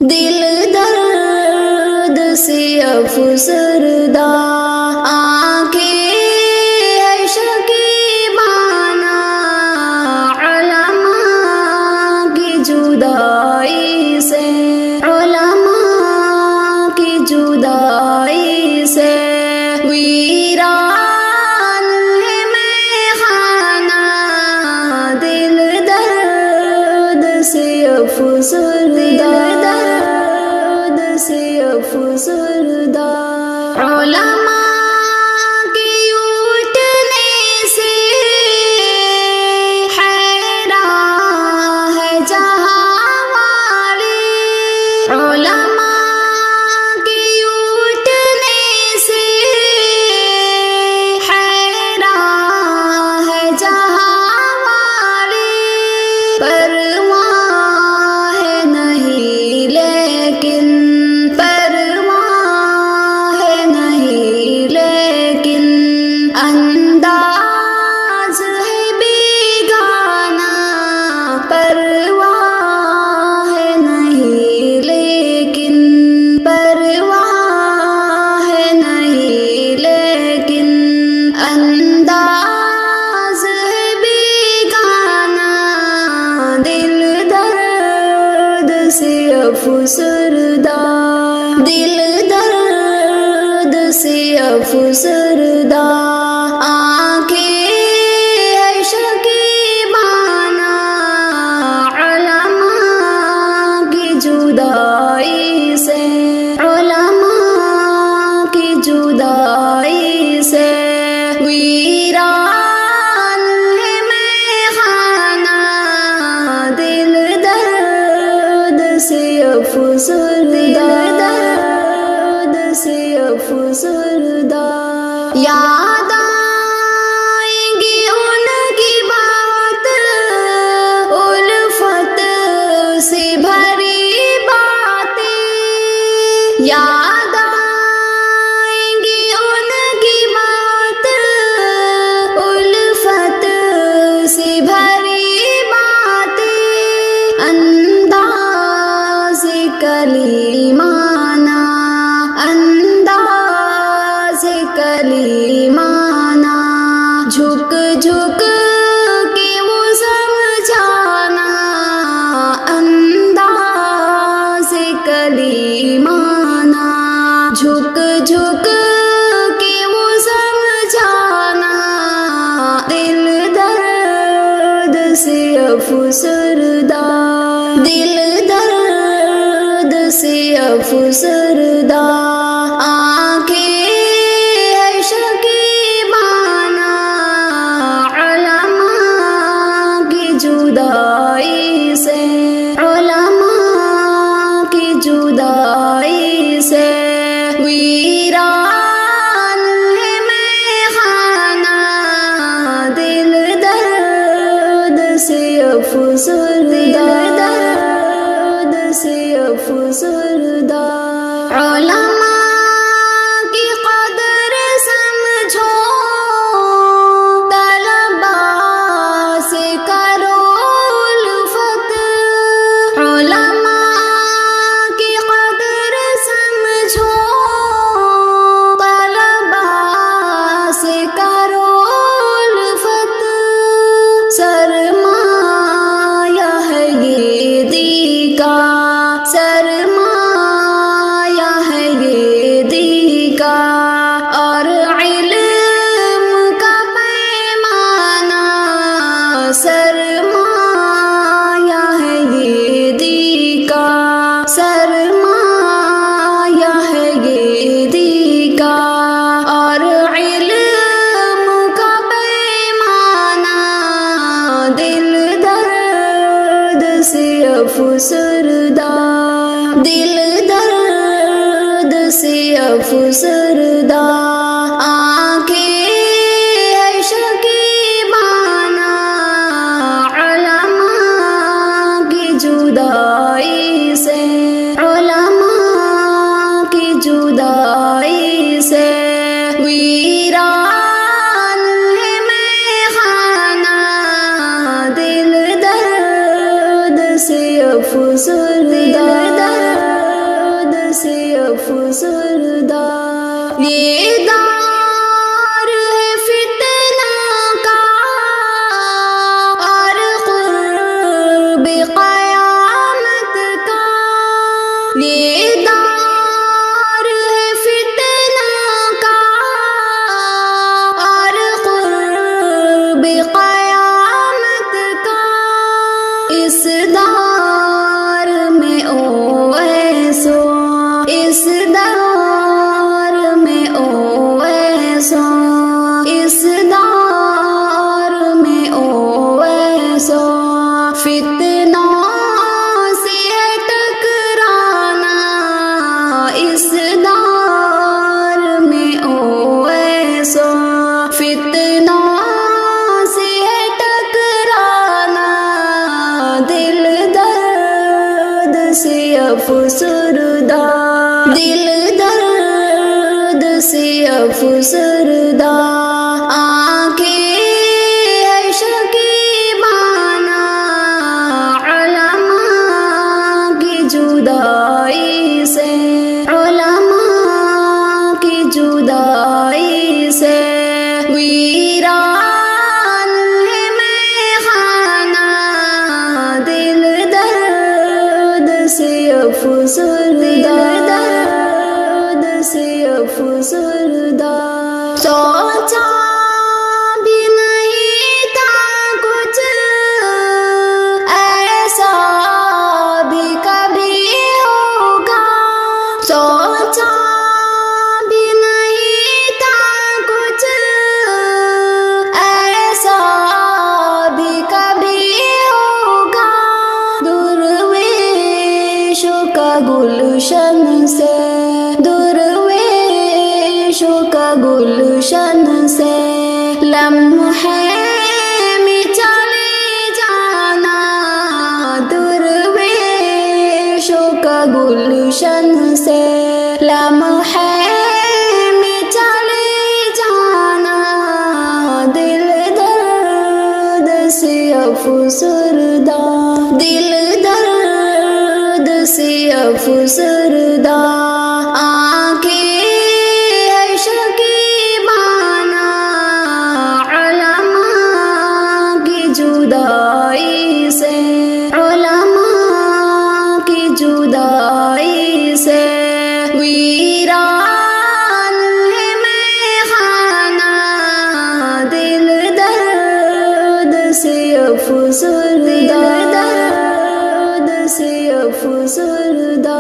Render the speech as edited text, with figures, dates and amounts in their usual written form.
دل درد سے افسردہ، آنکھیں ہے شکیبانہ، علماء کی جدائی سے، علماء کی جدائی سے، ویران ہے میخانہ، دل درد سے افسردہ، درد سے افسردہ، علماء کی اٹھنے سے حیران ہے جہاں والی، علماء کی اٹھنے سے حیران ہے جہاں والی، پرواہ ہے نہیں لیکن، پرواہ ہے نہیں لیکن، انداز ہے بیگانہ، پرواہ ہے نہیں لیکن، پرواہ ہے نہیں لیکن، انداز ہے بیگانہ، دل درد سے افسردہ، دل درد سے افسردہ، آنکھیں ہے شکیبانہ، علماء کی جدائی سے، علماء کی جدائی سے، ویران ہے میخانہ، دل درد سے افسردہ، درد سے افسردہ، یاد آئیں گی ان کی بات، الفت سے بھری باتیں، یاد آئیں گی ان کی بات، الفت سے بھری باتیں، انداز کلیمانہ، انداز کلیمانہ، جھک جھک کے وہ سمجھانا، انداز کلیمانہ، جھک جھک کے وہ سمجھانا، دل درد سے افسردہ، دل درد سے افسردہ، آنکھیں ہے شکیبانہ، علماء کی جدائی سے، علماء کی جدائی سے، ویران ہے میخانہ، دل درد سے افسردہ، درد سے افسردہ، علماء کی قدر سمجھو، طلباء سے کرو الفت، علماء کی قدر سمجھو، طلباء سے کرو الفت، سرمایہ ہے یہ دی کا، سرمایہ ہے یہ دی کا، اور علم کا پیمانہ، سرمایہ ہے یہ دی کا، سرمایہ ہے یہ دی کا، اور علم کا پیمانہ، دل درد سے افسردہ، دل درد سے افسردہ، آنکھیں ہے شکیبانہ، علماء کی جدائی سے، علماء کی جدائی سے، ویران ہے میخانہ، دل درد سے افسردہ، دلوں سے ہے ٹکرانا، دل درد سے افسردہ، دل درد سے افسردہ، آنکھیں ہے شکیبانہ علماء کی جدائی سے، علماء کی جدائی سے، ویران ہے میخانہ، دل درد سے افسردہ، درد سے افسردہ، سوچا بھی نہیں تھا کچھ ایسا بھی کبھی ہوگا، سوچا بھی نہیں تھا کچھ ایسا بھی کبھی ہوگا، درویشوں کا گلشن سے، درویشوں کا گلشن سے، لمحے میں چلے جانا، درویشوں کا گلشن سے، لمحے میں چلے جانا، دل درد سے افسردہ، دل درد سے افسردہ، آنکھیں ہے شکیبانہ علماء کی جدائی سے، علماء کی جدائی سے، ویران ہے میخانہ، دل درد سے افسردہ، درد سے افسردہ۔